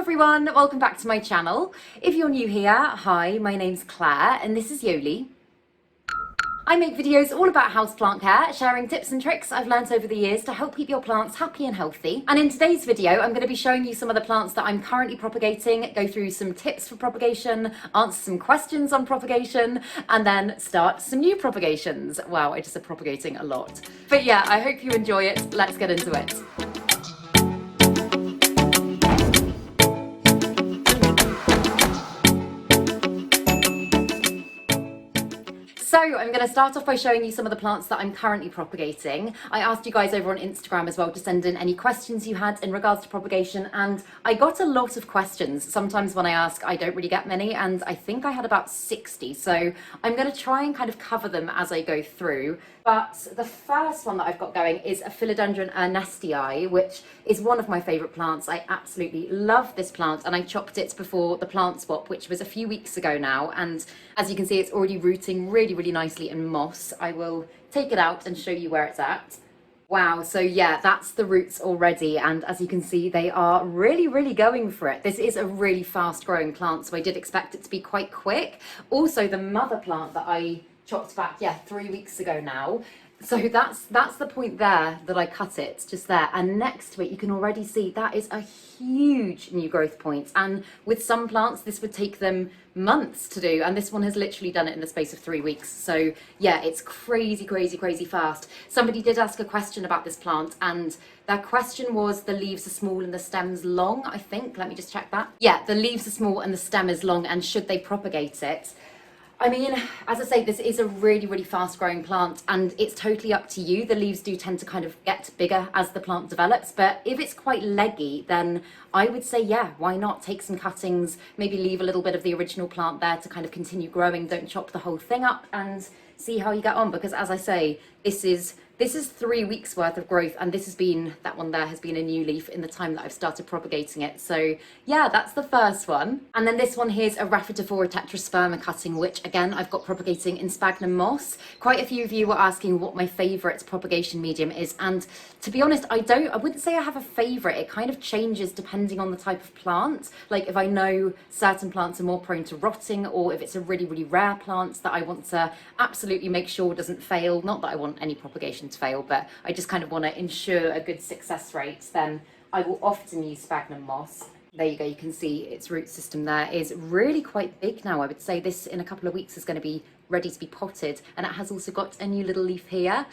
everyone, welcome back to my channel. If you're new here, hi, my name's Claire and this is Yoli. I make videos all about houseplant care, sharing tips and tricks I've learnt over the years to help keep your plants happy and healthy. And in today's video, I'm going to be showing you some of the plants that I'm currently propagating, go through some tips for propagation, answer some questions on propagation, and then start some new propagations. Wow, I just said propagating a lot. But yeah, I hope you enjoy it. Let's get into it. So I'm going to start off by showing you some of the plants that I'm currently propagating. I asked you guys over on Instagram as well to send in any questions you had in regards to propagation, and I got a lot of questions. Sometimes when I ask, I don't really get many, and I think I had about 60. So I'm going to try and kind of cover them as I go through. But the first one that I've got going is a Philodendron ernestiai, which is one of my favourite plants. I absolutely love this plant, and I chopped it before the plant swap, which was a few weeks ago now. And as you can see, it's already rooting really nicely in moss. I will take it out and show you where it's at. Wow, so yeah, that's the roots already, and as you can see, they are really going for it. This is a really fast growing plant, so I did expect it to be quite quick. Also, the mother plant that I chopped back, 3 weeks ago now. So that's the point there that I cut it, just there. And next to it, you can already see that is a huge new growth point. And with some plants, this would take them months to do. And this one has literally done it in the space of 3 weeks. So yeah, it's crazy fast. Somebody did ask a question about this plant, and their question was the leaves are small and the stem's long, I think. Let me just check that. Yeah, the leaves are small and the stem is long, and should they propagate it? I mean, as I say, this is a really fast growing plant, and it's totally up to you. The leaves do tend to kind of get bigger as the plant develops, but if it's quite leggy, then I would say, yeah, why not take some cuttings, maybe leave a little bit of the original plant there to kind of continue growing. Don't chop the whole thing up and see how you get on, because as I say, this is 3 weeks worth of growth, and that one there has been a new leaf in the time that I've started propagating it. So yeah, that's the first one. And then this one here's a Rhaphidophora tetrasperma cutting, which again, I've got propagating in sphagnum moss. Quite a few of you were asking what my favorite propagation medium is. And to be honest, I wouldn't say I have a favorite. It kind of changes depending on the type of plant. Like if I know certain plants are more prone to rotting, or if it's a really rare plant that I want to absolutely make sure doesn't fail. Not that I want any propagation to fail, but I just kind of want to ensure a good success rate, then I will often use sphagnum moss. There you go, you can see its root system there is really quite big now. I would say this in a couple of weeks is going to be ready to be potted, and it has also got a new little leaf here.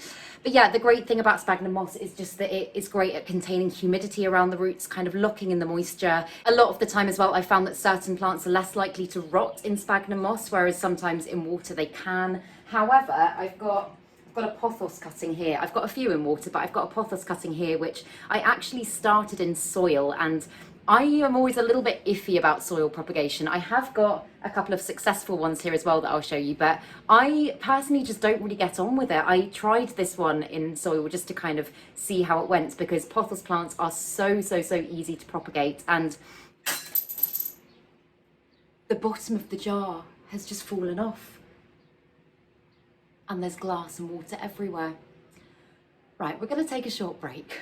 But yeah, the great thing about sphagnum moss is just that it is great at containing humidity around the roots, kind of locking in the moisture. A lot of the time as well, I found that certain plants are less likely to rot in sphagnum moss, whereas sometimes in water they can. However, I've got a Pothos cutting here. I've got a few in water, but I've got a Pothos cutting here, which I actually started in soil, and I am always a little bit iffy about soil propagation. I have got a couple of successful ones here as well that I'll show you, but I personally just don't really get on with it. I tried this one in soil just to kind of see how it went, because Pothos plants are so easy to propagate, and the bottom of the jar has just fallen off. And there's glass and water everywhere. Right, we're going to take a short break.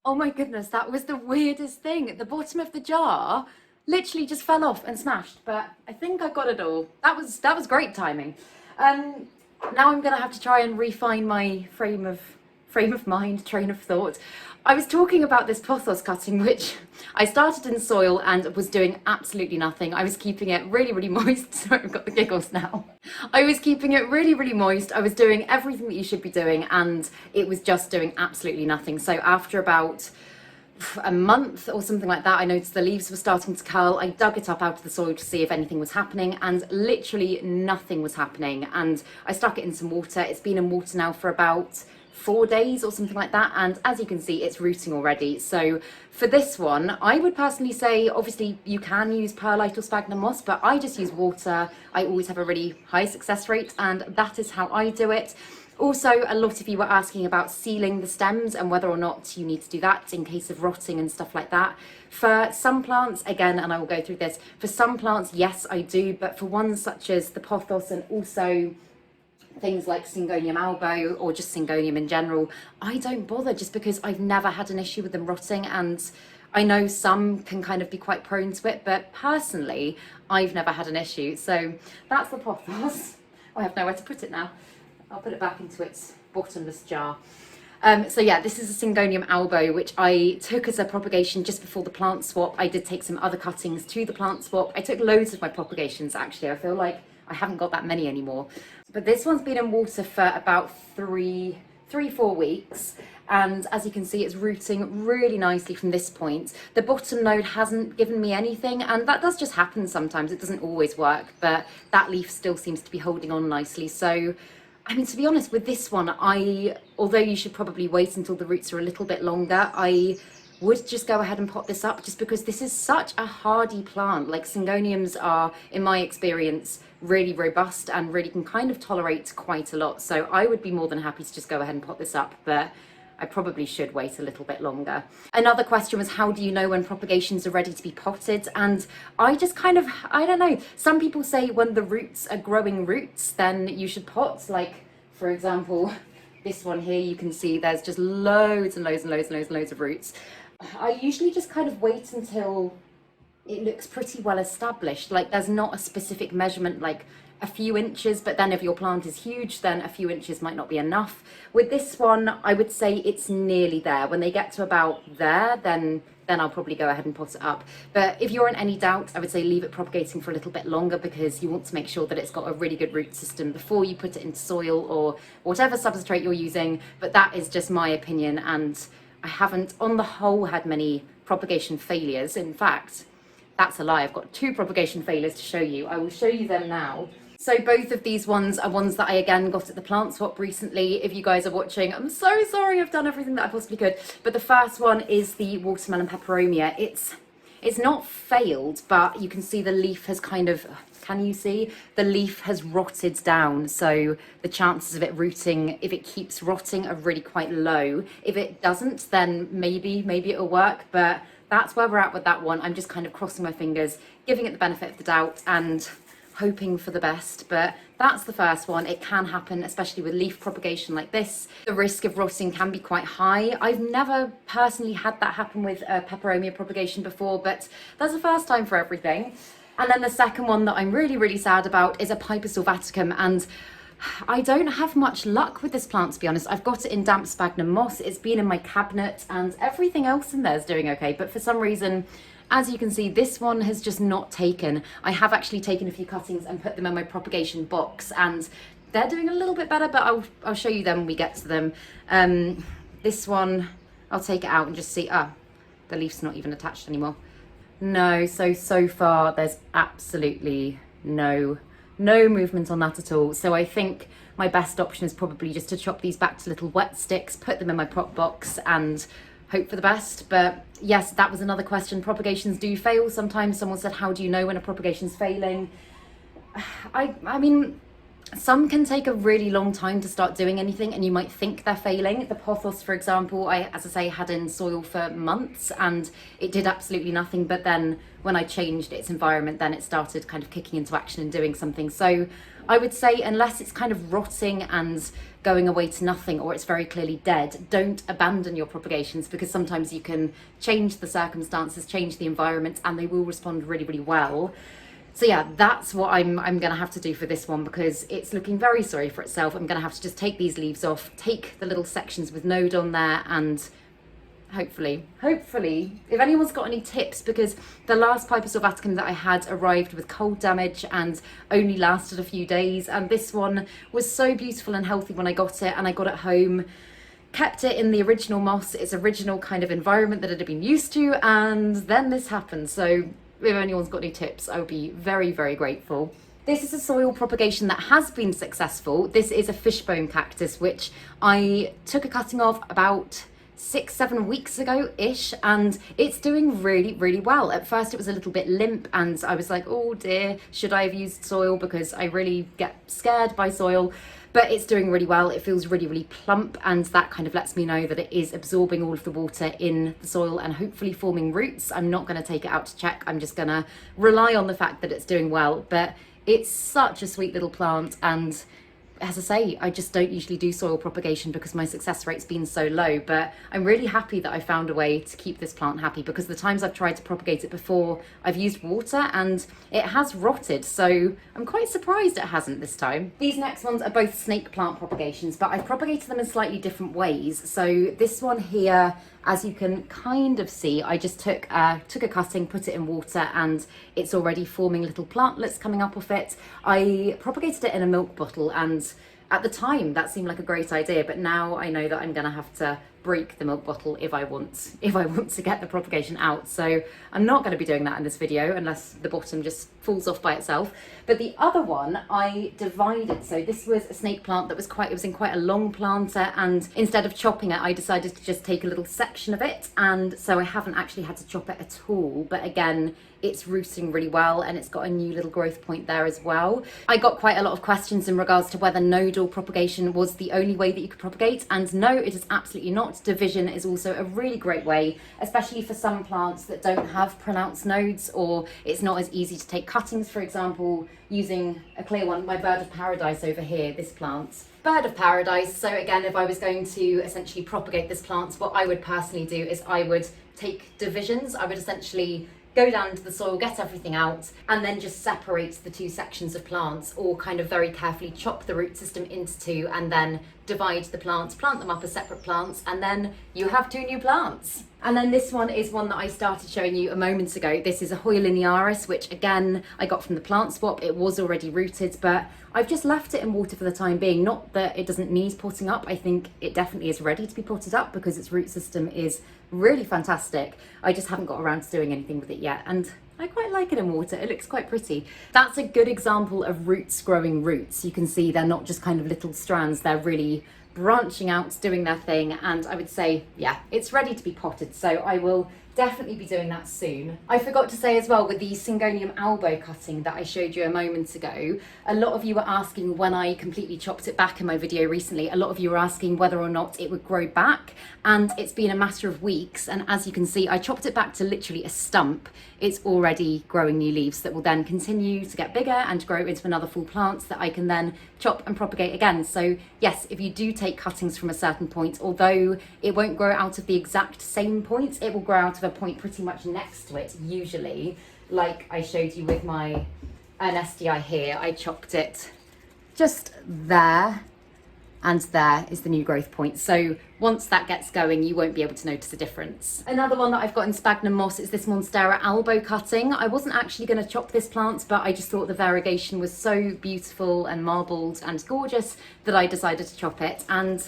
Oh my goodness, that was the weirdest thing. The bottom of the jar literally just fell off and smashed, but I think I got it all. That was great timing. Now I'm going to have to try and refine my frame of mind, train of thought. I was talking about this Pothos cutting, which I started in soil and was doing absolutely nothing. I was keeping it really moist. Sorry, I've got the giggles now. I was keeping it really moist. I was doing everything that you should be doing, and it was just doing absolutely nothing. So after about a month or something like that, I noticed the leaves were starting to curl. I dug it up out of the soil to see if anything was happening, and literally nothing was happening. And I stuck it in some water. It's been in water now for about 4 days or something like that, and as you can see, it's rooting already. So for this one, I would personally say, obviously you can use perlite or sphagnum moss, but I just use water. I always have a really high success rate, and that is how I do it. Also, a lot of you were asking about sealing the stems and whether or not you need to do that in case of rotting and stuff like that. For some plants, again, and I will go through this, for some plants, yes, I do, but for ones such as the Pothos and also things like Syngonium albo or just Syngonium in general, I don't bother, just because I've never had an issue with them rotting, and I know some can kind of be quite prone to it, but personally, I've never had an issue. So that's the Pothos. I have nowhere to put it now. I'll put it back into its bottomless jar. So yeah, this is a Syngonium albo, which I took as a propagation just before the plant swap. I did take some other cuttings to the plant swap. I took loads of my propagations, actually. I feel like I haven't got that many anymore. But this one's been in water for about 4 weeks. And as you can see, it's rooting really nicely from this point. The bottom node hasn't given me anything, and that does just happen sometimes. It doesn't always work, but that leaf still seems to be holding on nicely. So, I mean, to be honest, with this one, although you should probably wait until the roots are a little bit longer, I would just go ahead and pot this up, just because this is such a hardy plant. Like, Syngoniums are, in my experience, really robust and really can kind of tolerate quite a lot. So I would be more than happy to just go ahead and pot this up, but I probably should wait a little bit longer. Another question was, how do you know when propagations are ready to be potted? And I just kind of, I don't know. Some people say when the roots are growing roots, then you should pot. Like, for example, this one here, you can see there's just loads and loads and loads and loads and loads of roots. I usually just kind of wait until it looks pretty well established. Like, there's not a specific measurement, like a few inches, but then if your plant is huge, then a few inches might not be enough. With this one, I would say it's nearly there. When they get to about there, then I'll probably go ahead and pot it up. But if you're in any doubt, I would say leave it propagating for a little bit longer, because you want to make sure that it's got a really good root system before you put it into soil or whatever substrate you're using. But that is just my opinion, and I haven't, on the whole, had many propagation failures. In fact, that's a lie. I've got 2 propagation failures to show you. I will show you them now. So both of these ones are ones that I again got at the plant swap recently. If you guys are watching, I'm so sorry, I've done everything that I possibly could. But the first one is the watermelon peperomia. It's not failed, but you can see the leaf has kind of, can you see? The leaf has rotted down. So the chances of it rooting, if it keeps rotting, are really quite low. If it doesn't, then maybe it'll work. But that's where we're at with that one. I'm just kind of crossing my fingers, giving it the benefit of the doubt, and hoping for the best. But that's the first one. It can happen, especially with leaf propagation like this. The risk of rotting can be quite high. I've never personally had that happen with peperomia propagation before, but that's the first time for everything. And then the second one that I'm really, really sad about is a Saw Vaticum, and I don't have much luck with this plant, to be honest. I've got it in damp sphagnum moss. It's been in my cabinet, and everything else in there is doing okay, but for some reason, as you can see, this one has just not taken. I have actually taken a few cuttings and put them in my propagation box, and they're doing a little bit better, but I'll show you them when we get to them. This one, I'll take it out and just see, the leaf's not even attached anymore. No, so far there's absolutely no movement on that at all. So I think my best option is probably just to chop these back to little wet sticks, put them in my prop box, and hope for the best. But yes, that was another question. Propagations do fail sometimes. Someone said, how do you know when a propagation's failing? I mean, some can take a really long time to start doing anything, and you might think they're failing. The Pothos, for example, I, as I say, had in soil for months and it did absolutely nothing. But then when I changed its environment, then it started kind of kicking into action and doing something. So I would say, unless it's kind of rotting and going away to nothing, or it's very clearly dead, don't abandon your propagations, because sometimes you can change the circumstances, change the environment, and they will respond really, really well. So yeah, that's what I'm going to have to do for this one, because it's looking very sorry for itself. I'm going to have to just take these leaves off, take the little sections with node on there, and hopefully, if anyone's got any tips, because the last Saw Vaticum that I had arrived with cold damage and only lasted a few days, and this one was so beautiful and healthy when I got it, and I got it home, kept it in the original moss, its original kind of environment that it had been used to, and then this happened. So if anyone's got any tips, I would be very, very grateful. This is a soil propagation that has been successful. This is a fishbone cactus, which I took a cutting of about 6-7 weeks ago-ish, and it's doing really, really well. At first it was a little bit limp, and I was like, oh dear, should I have used soil? Because I really get scared by soil. But it's doing really well. It feels really, really plump, and that kind of lets me know that it is absorbing all of the water in the soil and hopefully forming roots. I'm not going to take it out to check. I'm just going to rely on the fact that it's doing well. But it's such a sweet little plant, and as I say, I just don't usually do soil propagation because my success rate's been so low, but I'm really happy that I found a way to keep this plant happy, because the times I've tried to propagate it before, I've used water and it has rotted, so I'm quite surprised it hasn't this time. These next ones are both snake plant propagations, but I've propagated them in slightly different ways. So this one here, as you can kind of see, I just took a cutting, put it in water, and it's already forming little plantlets coming up off it. I propagated it in a milk bottle, and at the time that seemed like a great idea, but now I know that I'm gonna have to break the milk bottle if I want to get the propagation out. So I'm not going to be doing that in this video unless the bottom just falls off by itself. But the other one I divided. So this was a snake plant that was in quite a long planter, and instead of chopping it, I decided to just take a little section of it, and so I haven't actually had to chop it at all. But again, it's rooting really well, and it's got a new little growth point there as well. I got quite a lot of questions in regards to whether nodal propagation was the only way that you could propagate, and no, it is absolutely not. Division is also a really great way, especially for some plants that don't have pronounced nodes, or it's not as easy to take cuttings, for example, using a clear one. My bird of paradise over here, this plant. Bird of paradise. So again, if I was going to essentially propagate this plant, what I would personally do is I would take divisions. I would essentially go down into the soil, get everything out, and then just separate the two sections of plants, or kind of very carefully chop the root system into two, and then divide the plants, plant them up as separate plants, and then you have two new plants. And then this one is one that I started showing you a moment ago. This is a Hoya linearis, which again, I got from the plant swap. It was already rooted, but I've just left it in water for the time being. Not that it doesn't need potting up. I think it definitely is ready to be potted up because its root system is really fantastic. I just haven't got around to doing anything with it yet, and I quite like it in water. It looks quite pretty. That's a good example of roots growing roots. You can see they're not just kind of little strands, they're really branching out, doing their thing, and I would say, yeah, it's ready to be potted, so I will definitely be doing that soon. I forgot to say as well, with the Syngonium elbow cutting that I showed you a moment ago, a lot of you were asking, when I completely chopped it back in my video recently, a lot of you were asking whether or not it would grow back, and it's been a matter of weeks, and as you can see, I chopped it back to literally a stump. It's already growing new leaves that will then continue to get bigger and grow into another full plant that I can then chop and propagate again. So yes, if you do take cuttings from a certain point, although it won't grow out of the exact same point, it will grow out of a point pretty much next to it, usually, like I showed you with my ernestiai here. I chopped it just there, and there is the new growth point. So once that gets going, you won't be able to notice a difference. Another one that I've got in sphagnum moss is this Monstera elbow cutting. I wasn't actually going to chop this plant, but I just thought the variegation was so beautiful and marbled and gorgeous that I decided to chop it. And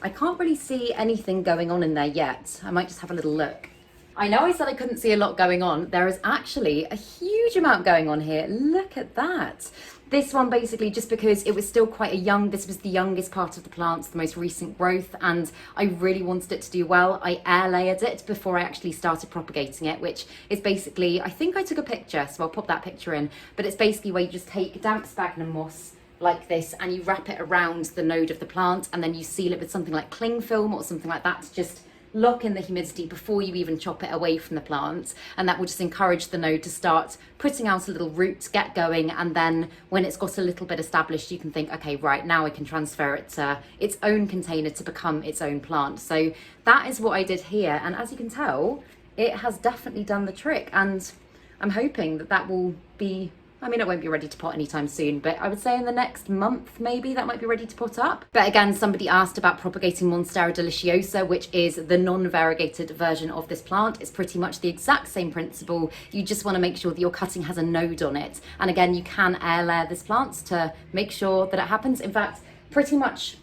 I can't really see anything going on in there yet. I might just have a little look. I know I said I couldn't see a lot going on. There is actually a huge amount going on here. Look at that. This one basically, just because it was still quite this was the youngest part of the plant, the most recent growth, and I really wanted it to do well. I air layered it before I actually started propagating it, which is basically, I think I took a picture, so I'll pop that picture in, but it's basically where you just take damp sphagnum moss like this and you wrap it around the node of the plant, and then you seal it with something like cling film or something like that to just lock in the humidity before you even chop it away from the plant, and that will just encourage the node to start putting out a little root, get going, and then when it's got a little bit established, you can think, okay, right, now I can transfer it to its own container to become its own plant. So that is what I did here, and as you can tell, it has definitely done the trick, and I'm hoping that that will be, I mean, it won't be ready to pot anytime soon, but I would say in the next month, maybe, that might be ready to pot up. But again, somebody asked about propagating Monstera deliciosa, which is the non-variegated version of this plant. It's pretty much the exact same principle. You just want to make sure that your cutting has a node on it. And again, you can air layer this plant to make sure that it happens. In fact, pretty much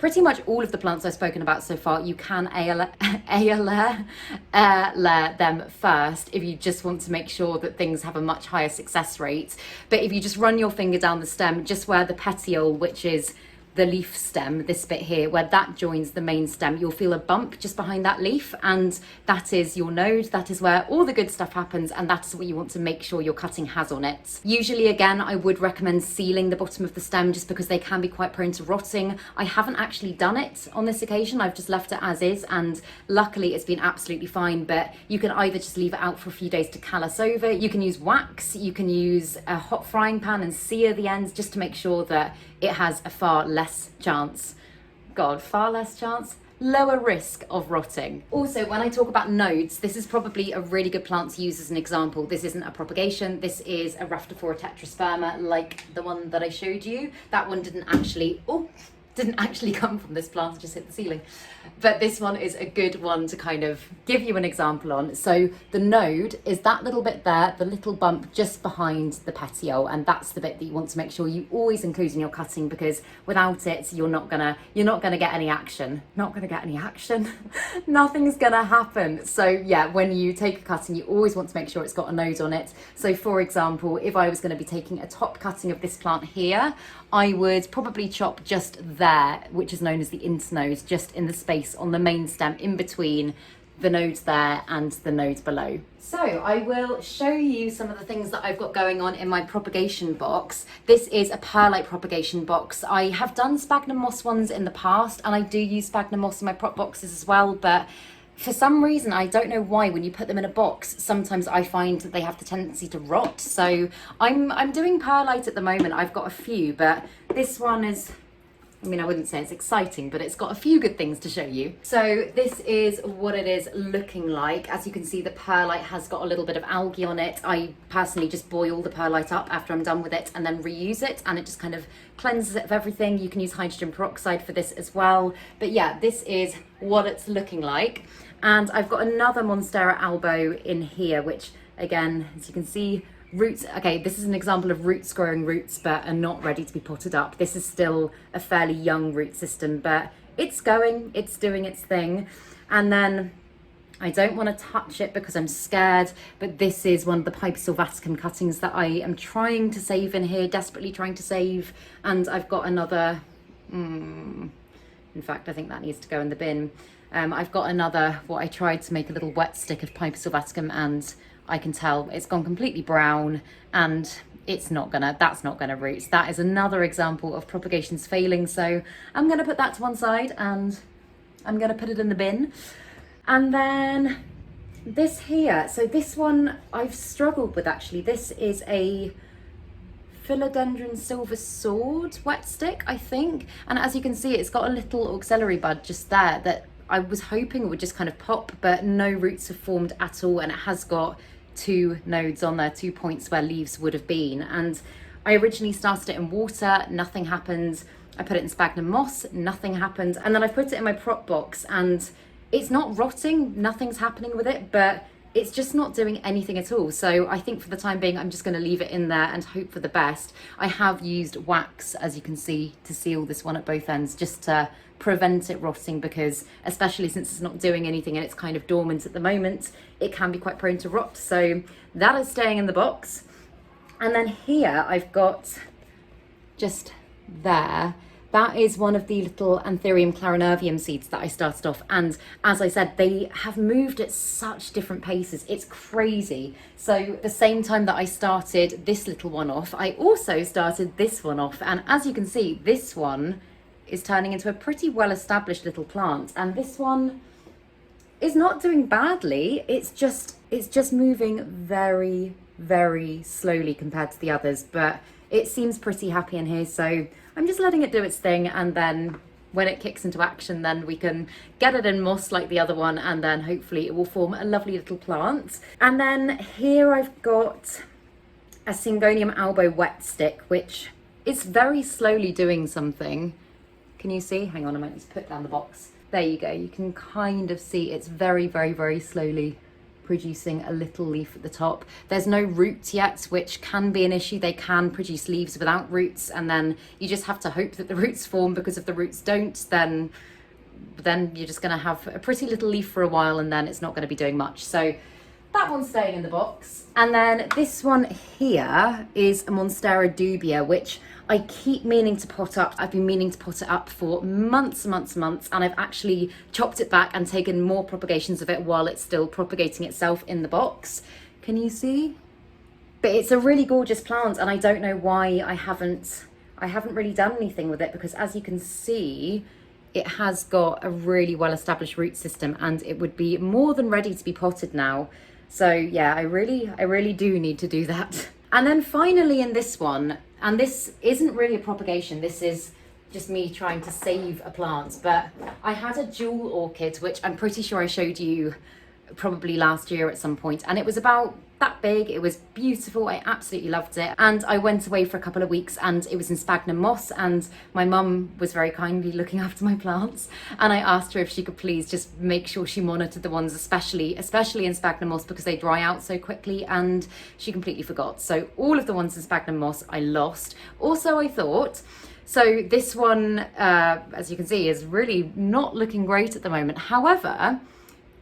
all of the plants I've spoken about so far, you can air layer them first if you just want to make sure that things have a much higher success rate. But if you just run your finger down the stem, just where the petiole, which is the leaf stem, this bit here, where that joins the main stem, you'll feel a bump just behind that leaf, and that is your node. That is where all the good stuff happens, and that is what you want to make sure your cutting has on it. Usually, again, I would recommend sealing the bottom of the stem just because they can be quite prone to rotting. I haven't actually done it on this occasion. I've just left it as is, and luckily it's been absolutely fine. But you can either just leave it out for a few days to callus over, you can use wax, you can use a hot frying pan and sear the ends just to make sure that it has a far less less chance, far less chance, lower risk of rotting. Also, when I talk about nodes, this is probably a really good plant to use as an example. This isn't a propagation, this is a Rhaphidophora tetrasperma like the one that I showed you. That one didn't actually come from this plant, it just hit the ceiling. But this one is a good one to kind of give you an example on. So the node is that little bit there, the little bump just behind the petiole, and that's the bit that you want to make sure you always include in your cutting, because without it, you're not gonna get any action. Nothing's gonna happen. So yeah, when you take a cutting, you always want to make sure it's got a node on it. So for example, if I was going to be taking a top cutting of this plant here, I would probably chop just there, which is known as the internode, just in the space on the main stem in between the nodes there and the nodes below. So I will show you some of the things that I've got going on in my propagation box. This is a perlite propagation box. I have done sphagnum moss ones in the past, and I do use sphagnum moss in my prop boxes as well, but for some reason, I don't know why, when you put them in a box, sometimes I find that they have the tendency to rot. So I'm doing perlite at the moment. I've got a few, but this one is, I mean, I wouldn't say it's exciting, but it's got a few good things to show you. So this is what it is looking like. As you can see, the perlite has got a little bit of algae on it. I personally just boil the perlite up after I'm done with it and then reuse it, and it just kind of cleanses it of everything. You can use hydrogen peroxide for this as well. But yeah, this is what it's looking like. And I've got another Monstera albo in here, which again, as you can see, roots, okay, this is an example of roots growing roots but are not ready to be potted up. This is still a fairly young root system, but it's going, it's doing its thing. And then I don't want to touch it because I'm scared, but this is one of the Saw Vaticum cuttings that I am trying to save in here, desperately trying to save. And I've got another, in fact, I think that needs to go in the bin. I've got another, what I tried to make a little wet stick of Saw Vaticum, and I can tell it's gone completely brown, and that's not gonna root. That is another example of propagations failing. So I'm gonna put that to one side and I'm gonna put it in the bin. And then this here, so this one I've struggled with actually. This is a Philodendron Silver Sword wet stick, I think. And as you can see, it's got a little auxiliary bud just there that I was hoping it would just kind of pop, but no roots have formed at all, and it has got 2 nodes on there, 2 points where leaves would have been. And I originally started it in water, nothing happened. I put it in sphagnum moss, nothing happened. And then I put it in my prop box, and it's not rotting, nothing's happening with it, but it's just not doing anything at all. So I think for the time being, I'm just going to leave it in there and hope for the best. I have used wax, as you can see, to seal this one at both ends, just to prevent it rotting, because especially since it's not doing anything and it's kind of dormant at the moment, it can be quite prone to rot. So that is staying in the box. And then here I've got just there, that is one of the little Antheriumclarinovium seeds that I started off. And as I said, they have moved at such different paces. It's crazy. So the same time that I started this little one off, I also started this one off. And as you can see, this one is turning into a pretty well-established little plant. And this one is not doing badly. It's just moving very, very slowly compared to the others, but it seems pretty happy in here. So I'm just letting it do its thing, and then when it kicks into action, then we can get it in moss like the other one, and then hopefully it will form a lovely little plant. And then here I've got a Syngonium albo wet stick, which is very slowly doing something. Can you see? Hang on, I might just put down the box. There you go. You can kind of see it's very, very, very slowly producing a little leaf at the top. There's no roots yet, which can be an issue. They can produce leaves without roots, and then you just have to hope that the roots form, because if the roots don't, then you're just going to have a pretty little leaf for a while, and then it's not going to be doing much. So that one's staying in the box. And then this one here is a Monstera dubia, which I keep meaning to pot up. I've been meaning to pot it up for months, and I've actually chopped it back and taken more propagations of it while it's still propagating itself in the box. Can you see? But it's a really gorgeous plant, and I don't know why I haven't really done anything with it, because as you can see, it has got a really well-established root system, and it would be more than ready to be potted now. So yeah, I really do need to do that. And then finally in this one, and this isn't really a propagation, this is just me trying to save a plant. But I had a jewel orchid, which I'm pretty sure I showed you probably last year at some point, and it was about that big. It was beautiful. I absolutely loved it. And I went away for a couple of weeks and it was in sphagnum moss, and my mum was very kindly looking after my plants, and I asked her if she could please just make sure she monitored the ones especially in sphagnum moss, because they dry out so quickly, and she completely forgot. So all of the ones in sphagnum moss I lost. Also, I thought, so this one, as you can see, is really not looking great at the moment. However,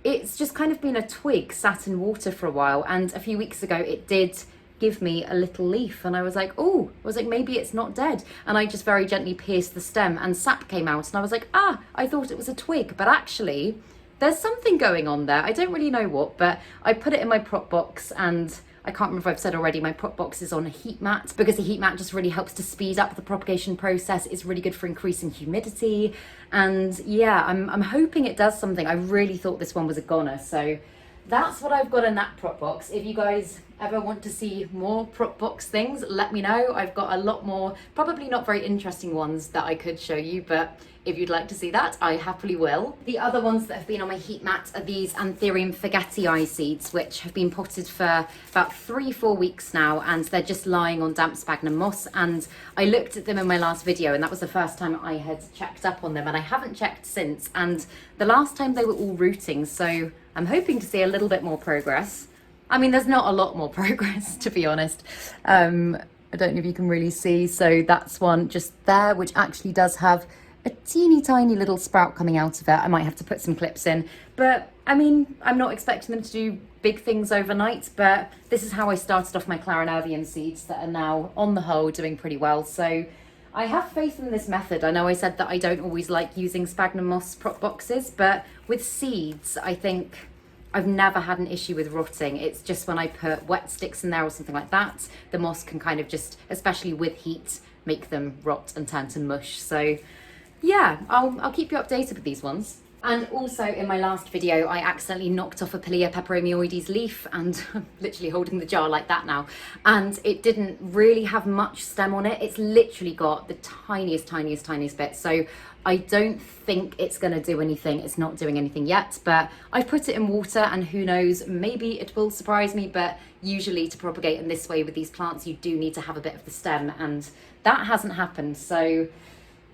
it's just kind of been a twig sat in water for a while, and a few weeks ago it did give me a little leaf, and I was like, oh, maybe it's not dead. And I just very gently pierced the stem and sap came out, and I was like, I thought it was a twig, but actually there's something going on there. I don't really know what, but I put it in my prop box, and I can't remember if I've said already, my prop box is on a heat mat, because the heat mat just really helps to speed up the propagation process. It's really good for increasing humidity. And yeah, I'm hoping it does something. I really thought this one was a goner. So that's what I've got in that prop box. If you guys ever want to see more prop box things, let me know. I've got a lot more, probably not very interesting ones that I could show you, but if you'd like to see that, I happily will. The other ones that have been on my heat mat are these Antherium Forgetii seeds, which have been potted for about 3-4 weeks now, and they're just lying on damp sphagnum moss. And I looked at them in my last video, and that was the first time I had checked up on them, and I haven't checked since. And the last time they were all rooting, so I'm hoping to see a little bit more progress. I mean, there's not a lot more progress, to be honest. I don't know if you can really see. So that's one just there, which actually does have a teeny tiny little sprout coming out of it. I might have to put some clips in, but I mean, I'm not expecting them to do big things overnight, but this is how I started off my Clarinovium seeds that are now on the whole doing pretty well. So I have faith in this method. I know I said that I don't always like using sphagnum moss prop boxes, but with seeds, I think I've never had an issue with rotting. It's just when I put wet sticks in there or something like that, the moss can kind of just, especially with heat, make them rot and turn to mush. So yeah, I'll keep you updated with these ones. And also in my last video, I accidentally knocked off a Pilea peperomioides leaf, and I'm literally holding the jar like that now. And it didn't really have much stem on it. It's literally got the tiniest bit. So I don't think it's gonna do anything. It's not doing anything yet, but I've put it in water, and who knows, maybe it will surprise me. But usually to propagate in this way with these plants, you do need to have a bit of the stem, and that hasn't happened. So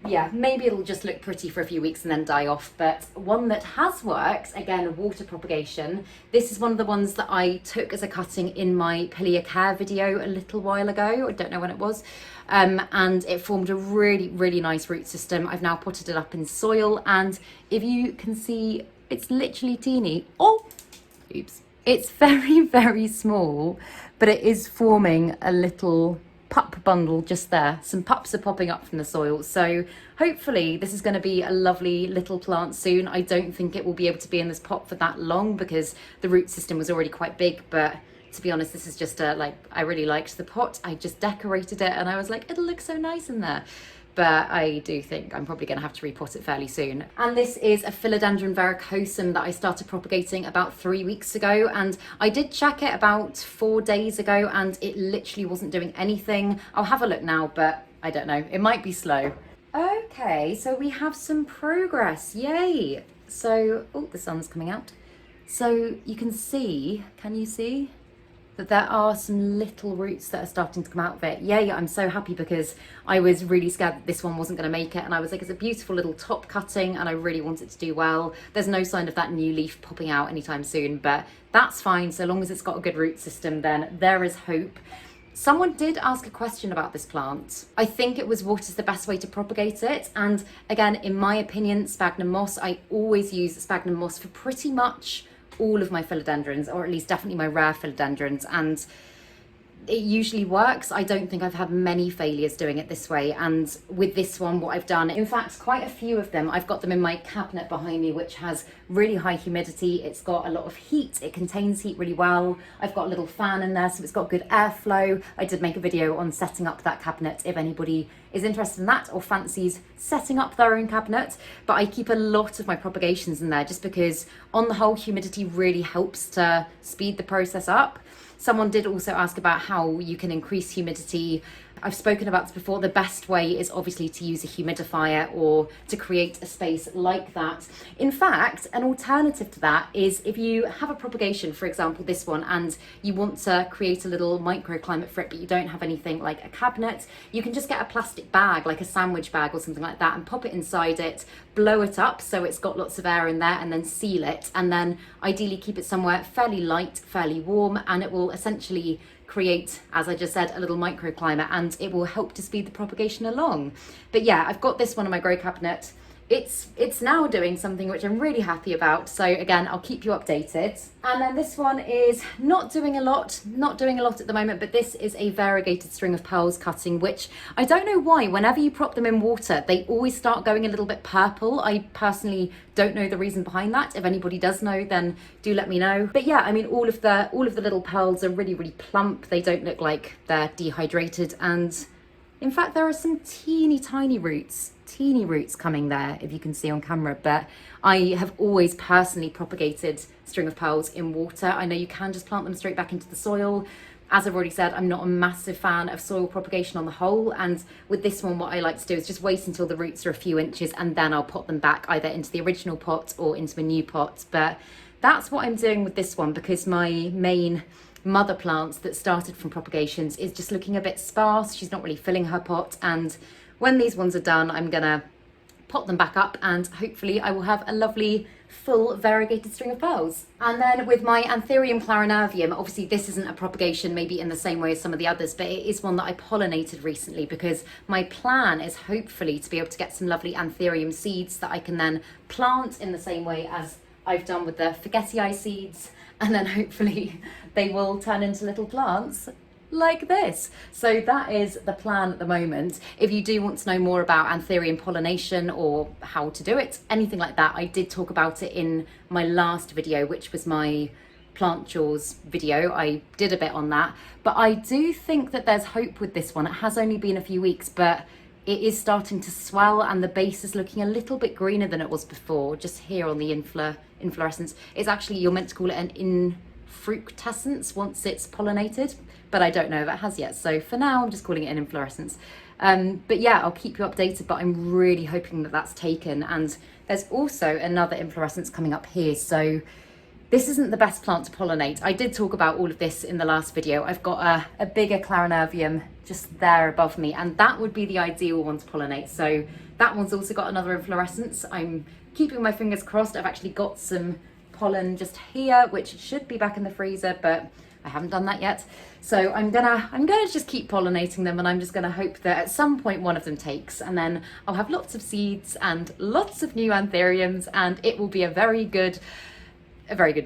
yeah, maybe it'll just look pretty for a few weeks and then die off. But one that has worked, again, water propagation. This is one of the ones that I took as a cutting in my Pilea care video a little while ago. I don't know when it was. And it formed a really nice root system. I've now potted it up in soil, and if you can see, it's literally teeny. Oh, oops. It's very small, but it is forming a little pup bundle just there. Some pups are popping up from the soil, so hopefully this is going to be a lovely little plant soon. I don't think it will be able to be in this pot for that long because the root system was already quite big, but to be honest, this is just like, I really liked the pot. I just decorated it and I was like, it'll look so nice in there. But I do think I'm probably going to have to repot it fairly soon. And this is a Philodendron Varicosum that I started propagating about 3 weeks ago, and I did check it about 4 days ago and it literally wasn't doing anything. I'll have a look now, but I don't know, it might be slow. Okay, so we have some progress, yay! So, oh, the sun's coming out. So you can see, can you see? That there are some little roots that are starting to come out of it. Yay, I'm so happy because I was really scared that this one wasn't going to make it, and I was like, it's a beautiful little top cutting and I really want it to do well. There's no sign of that new leaf popping out anytime soon, but that's fine. So long as it's got a good root system, then there is hope. Someone did ask a question about this plant. I think it was, what is the best way to propagate it? And again, in my opinion, sphagnum moss. I always use sphagnum moss for pretty much all of my philodendrons, or at least definitely my rare philodendrons, and it usually works. I don't think I've had many failures doing it this way. And with this one, what I've done, in fact, quite a few of them, I've got them in my cabinet behind me, which has really high humidity. It's got a lot of heat. It contains heat really well. I've got a little fan in there, so it's got good airflow. I did make a video on setting up that cabinet if anybody is interested in that or fancies setting up their own cabinet. But I keep a lot of my propagations in there just because on the whole, humidity really helps to speed the process up. Someone did also ask about how you can increase humidity I've spoken about this before, the best way is obviously to use a humidifier or to create a space like that. In fact, an alternative to that is if you have a propagation, for example this one, and you want to create a little microclimate for it but you don't have anything like a cabinet, you can just get a plastic bag, like a sandwich bag or something like that, and pop it inside it, blow it up so it's got lots of air in there, and then seal it, and then ideally keep it somewhere fairly light, fairly warm, and it will essentially create, as I just said, a little microclimate, and it will help to speed the propagation along. But yeah, I've got this one in my grow cabinet. It's now doing something which I'm really happy about, so again I'll keep you updated. And then this one is not doing a lot at the moment, but this is a variegated string of pearls cutting, which I don't know why, whenever you prop them in water they always start going a little bit purple. I personally don't know the reason behind that. If anybody does know, then do let me know. But yeah, I mean, all of the little pearls are really plump. They don't look like they're dehydrated, and in fact there are some teeny roots coming there, if you can see on camera. But I have always personally propagated string of pearls in water. I know you can just plant them straight back into the soil. As I've already said, I'm not a massive fan of soil propagation on the whole, and with this one what I like to do is just wait until the roots are a few inches and then I'll pot them back either into the original pot or into a new pot. But that's what I'm doing with this one, because my main mother plants that started from propagations is just looking a bit sparse. She's not really filling her pot, and when these ones are done I'm gonna pot them back up and hopefully I will have a lovely full variegated string of pearls. And then with my Antheriumclarinovium, obviously this isn't a propagation maybe in the same way as some of the others, but it is one that I pollinated recently, because my plan is hopefully to be able to get some lovely Antherium seeds that I can then plant in the same way as I've done with the Philodendron seeds, and then hopefully they will turn into little plants like this. So that is the plan at the moment. If you do want to know more about Antherium pollination or how to do it, anything like that, I did talk about it in my last video, which was my plant chores video. I did a bit on that, but I do think that there's hope with this one. It has only been a few weeks, but it is starting to swell and the base is looking a little bit greener than it was before. Just here on the inflorescence, it's actually, you're meant to call it an infructescence once it's pollinated, but I don't know if it has yet. So for now, I'm just calling it an inflorescence. But yeah, I'll keep you updated, but I'm really hoping that that's taken. And there's also another inflorescence coming up here. So this isn't the best plant to pollinate. I did talk about all of this in the last video. I've got a bigger Clarinervium just there above me, and that would be the ideal one to pollinate. So that one's also got another inflorescence. I'm keeping my fingers crossed. I've actually got some pollen just here, which should be back in the freezer, but I haven't done that yet. So I'm gonna just keep pollinating them, and I'm just gonna hope that at some point one of them takes, and then I'll have lots of seeds and lots of new anthuriums, and it will be a very good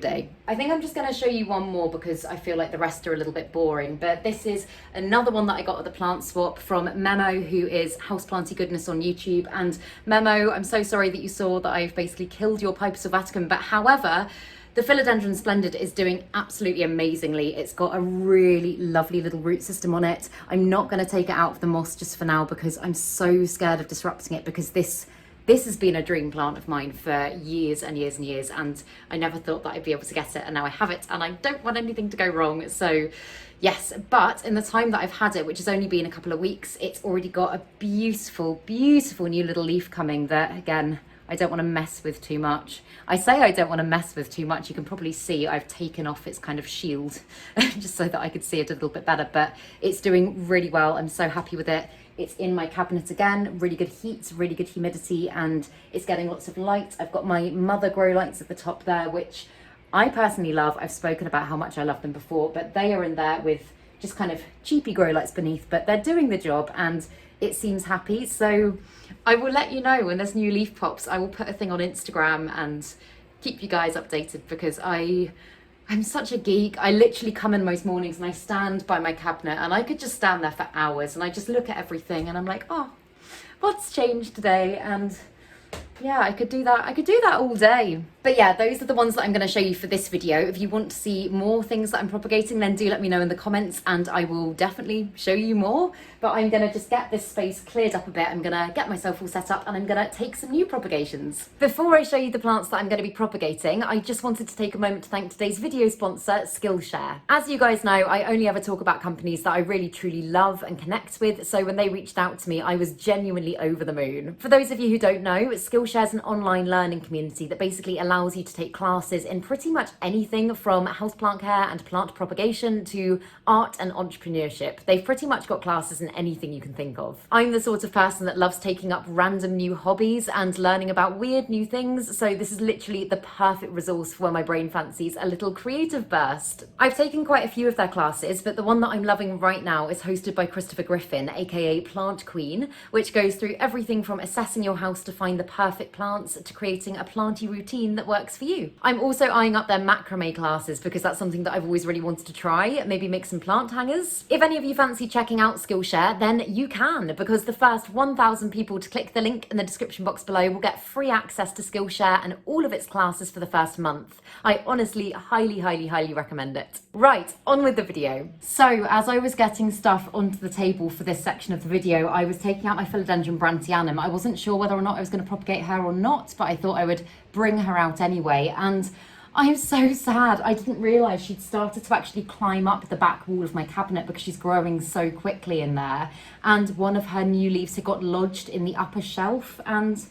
day. I think I'm just going to show you one more because I feel like the rest are a little bit boring, but this is another one that I got at the plant swap from Memo, who is Houseplanty Goodness on YouTube. And Memo, I'm so sorry that you saw that I've basically killed your Saw Vaticum, but however, the Philodendron Splendid is doing absolutely amazingly. It's got a really lovely little root system on it. I'm not going to take it out of the moss just for now because I'm so scared of disrupting it, because this has been a dream plant of mine for years and years and years, and I never thought that I'd be able to get it, and now I have it, and I don't want anything to go wrong. So yes, but in the time that I've had it, which has only been a couple of weeks, it's already got a beautiful new little leaf coming that, again, I don't want to mess with too much. I say I don't want to mess with too much. You can probably see I've taken off its kind of shield just so that I could see it a little bit better, but it's doing really well. I'm so happy with it. It's in my cabinet again, really good heat, really good humidity, and it's getting lots of light. I've got my mother grow lights at the top there, which I personally love. I've spoken about how much I love them before, but they are in there with just kind of cheapy grow lights beneath, but they're doing the job and it seems happy. So I will let you know when there's new leaf pops. I will put a thing on Instagram and keep you guys updated, because I'm such a geek. I literally come in most mornings and I stand by my cabinet and I could just stand there for hours and I just look at everything and I'm like, oh, what's changed today? And Yeah, I could do that. I could do that all day. But yeah, those are the ones that I'm going to show you for this video. If you want to see more things that I'm propagating, then do let me know in the comments and I will definitely show you more. But I'm going to just get this space cleared up a bit. I'm going to get myself all set up and I'm going to take some new propagations. Before I show you the plants that I'm going to be propagating, I just wanted to take a moment to thank today's video sponsor, Skillshare. As you guys know, I only ever talk about companies that I really truly love and connect with. So when they reached out to me, I was genuinely over the moon. For those of you who don't know, Skillshare is an online learning community that basically allows you to take classes in pretty much anything from houseplant care and plant propagation to art and entrepreneurship. They've pretty much got classes in anything you can think of. I'm the sort of person that loves taking up random new hobbies and learning about weird new things, so this is literally the perfect resource for when my brain fancies a little creative burst. I've taken quite a few of their classes, but the one that I'm loving right now is hosted by Christopher Griffin, aka Plant Queen, which goes through everything from assessing your house to find the perfect plants to creating a planty routine that works for you. I'm also eyeing up their macrame classes because that's something that I've always really wanted to try, maybe make some plant hangers. If any of you fancy checking out Skillshare, then you can, because the first 1,000 people to click the link in the description box below will get free access to Skillshare and all of its classes for the first month. I honestly highly recommend it. Right, on with the video. So as I was getting stuff onto the table for this section of the video, I was taking out my Philodendron Varicosum. I wasn't sure whether or not I was going to propagate her or not, but I thought I would bring her out anyway. And I'm so sad. I didn't realise she'd started to actually climb up the back wall of my cabinet because she's growing so quickly in there. And one of her new leaves had got lodged in the upper shelf and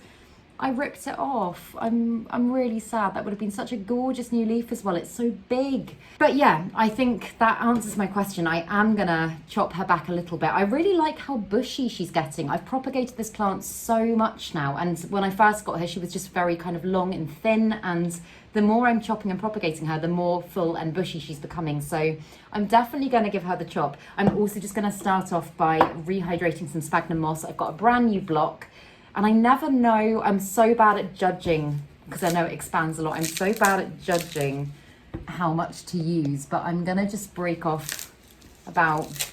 I ripped it off. I'm really sad. That would have been such a gorgeous new leaf as well. It's so big. But yeah, I think that answers my question. I am gonna chop her back a little bit. I really like how bushy she's getting. I've propagated this plant so much now, and when I first got her, she was just very kind of long and thin, and the more I'm chopping and propagating her, the more full and bushy she's becoming. So I'm definitely going to give her the chop. I'm also just going to start off by rehydrating some sphagnum moss. I've got a brand new block. And I never know, I'm so bad at judging, because I know it expands a lot. I'm so bad at judging how much to use, but I'm gonna just break off about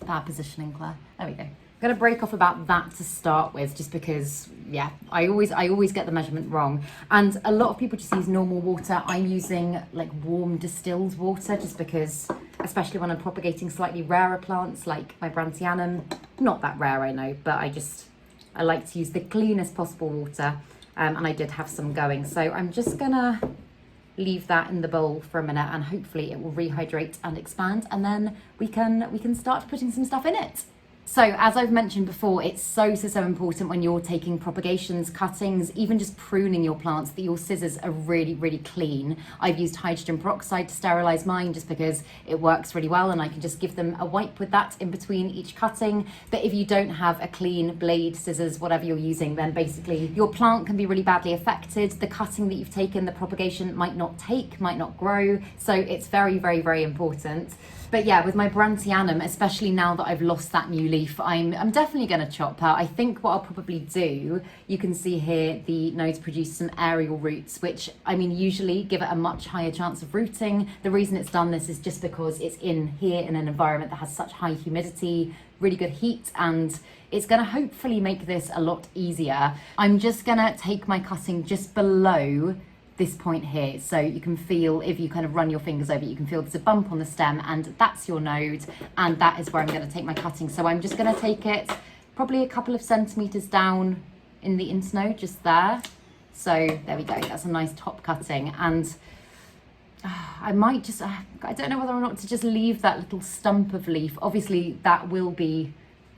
that positioning, Claire. There we go. I'm gonna break off about that to start with, just because, yeah, I always get the measurement wrong. And a lot of people just use normal water. I'm using like warm distilled water, just because, especially when I'm propagating slightly rarer plants like my Brantianum. Not that rare, I know, but I like to use the cleanest possible water, and I did have some going. So I'm just gonna leave that in the bowl for a minute and hopefully it will rehydrate and expand, and then we can start putting some stuff in it. So as I've mentioned before, it's so important when you're taking propagations, cuttings, even just pruning your plants, that your scissors are really clean. I've used hydrogen peroxide to sterilize mine just because it works really well, and I can just give them a wipe with that in between each cutting. But if you don't have a clean blade, scissors, whatever you're using, then basically your plant can be really badly affected. The cutting that you've taken, the propagation might not grow. So it's very important. But yeah, with my Brantianum, especially now that I've lost that new leaf, I'm definitely going to chop her. I think what I'll probably do, you can see here the nodes produce some aerial roots, which, I mean, usually give it a much higher chance of rooting. The reason it's done this is just because it's in here in an environment that has such high humidity, really good heat, and it's going to hopefully make this a lot easier. I'm just going to take my cutting just below this point here, so you can feel, if you kind of run your fingers over it, you can feel there's a bump on the stem, and that's your node, and that is where I'm going to take my cutting. So I'm just going to take it probably a couple of centimeters down in the internode, just there. So there we go, that's a nice top cutting. And I might just, I don't know whether or not to just leave that little stump of leaf. Obviously that will be,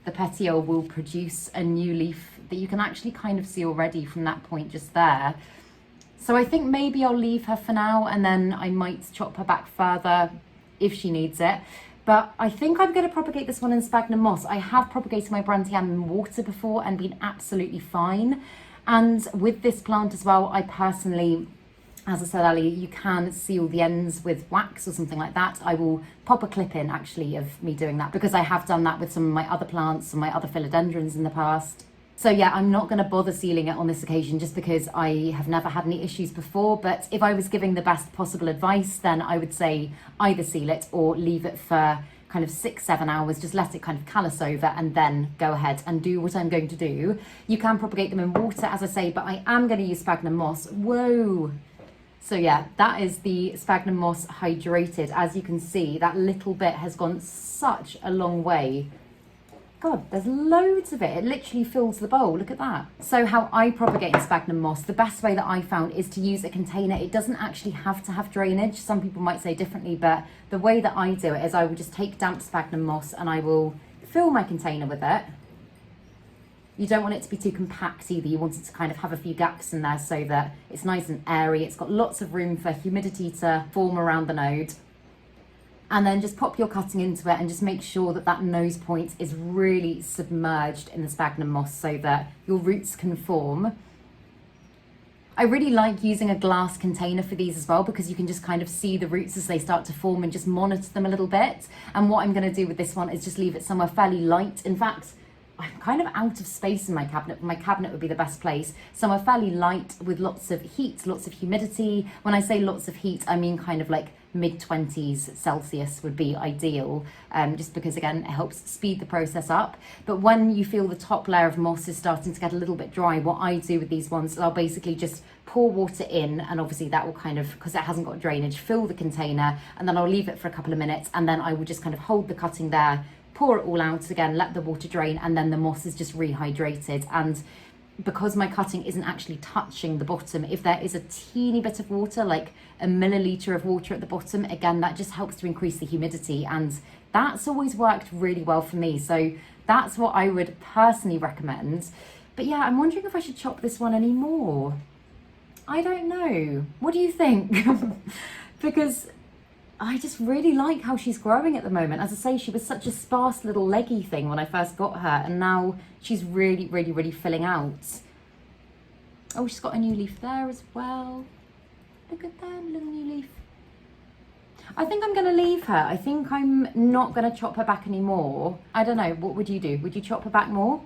the petiole will produce a new leaf that you can actually kind of see already from that point just there. So I think maybe I'll leave her for now, and then I might chop her back further if she needs it. But I think I'm going to propagate this one in sphagnum moss. I have propagated my Brantianum in water before and been absolutely fine. And with this plant as well, I personally, as I said earlier, you can seal the ends with wax or something like that. I will pop a clip in actually of me doing that, because I have done that with some of my other plants and my other philodendrons in the past. So yeah, I'm not going to bother sealing it on this occasion just because I have never had any issues before. But if I was giving the best possible advice, then I would say either seal it or leave it for kind of 6-7 hours, just let it kind of callus over and then go ahead and do what I'm going to do. You can propagate them in water, as I say, but I am going to use sphagnum moss. Whoa. So yeah, that is the sphagnum moss hydrated. As you can see, that little bit has gone such a long way. God, there's loads of it. It literally fills the bowl. Look at that. So how I propagate in sphagnum moss, the best way that I found is to use a container. It doesn't actually have to have drainage. Some people might say differently, but the way that I do it is I will just take damp sphagnum moss and I will fill my container with it. You don't want it to be too compact either. You want it to kind of have a few gaps in there so that it's nice and airy. It's got lots of room for humidity to form around the node. And then just pop your cutting into it and just make sure that that nose point is really submerged in the sphagnum moss so that your roots can form. I really like using a glass container for these as well, because you can just kind of see the roots as they start to form and just monitor them a little bit. And what I'm going to do with this one is just leave it somewhere fairly light. In fact, I'm kind of out of space in my cabinet. My cabinet would be the best place. Somewhere fairly light with lots of heat, lots of humidity. When I say lots of heat, I mean kind of like mid-20s Celsius would be ideal, just because again it helps speed the process up. But when you feel the top layer of moss is starting to get a little bit dry, what I do with these ones is I'll basically just pour water in, and obviously that will kind of, because it hasn't got drainage, fill the container, and then I'll leave it for a couple of minutes, and then I will just kind of hold the cutting there, pour it all out again, let the water drain, and then the moss is just rehydrated. And because my cutting isn't actually touching the bottom, if there is a teeny bit of water, like a milliliter of water at the bottom, again, that just helps to increase the humidity, and that's always worked really well for me. So that's what I would personally recommend. But yeah, I'm wondering if I should chop this one any more. I don't know. What do you think? Because I just really like how she's growing at the moment. As I say, she was such a sparse little leggy thing when I first got her, and now she's really, really, really filling out. Oh, she's got a new leaf there as well. Look at that little new leaf. I think I'm going to leave her. I think I'm not going to chop her back anymore. I don't know. What would you do? Would you chop her back more?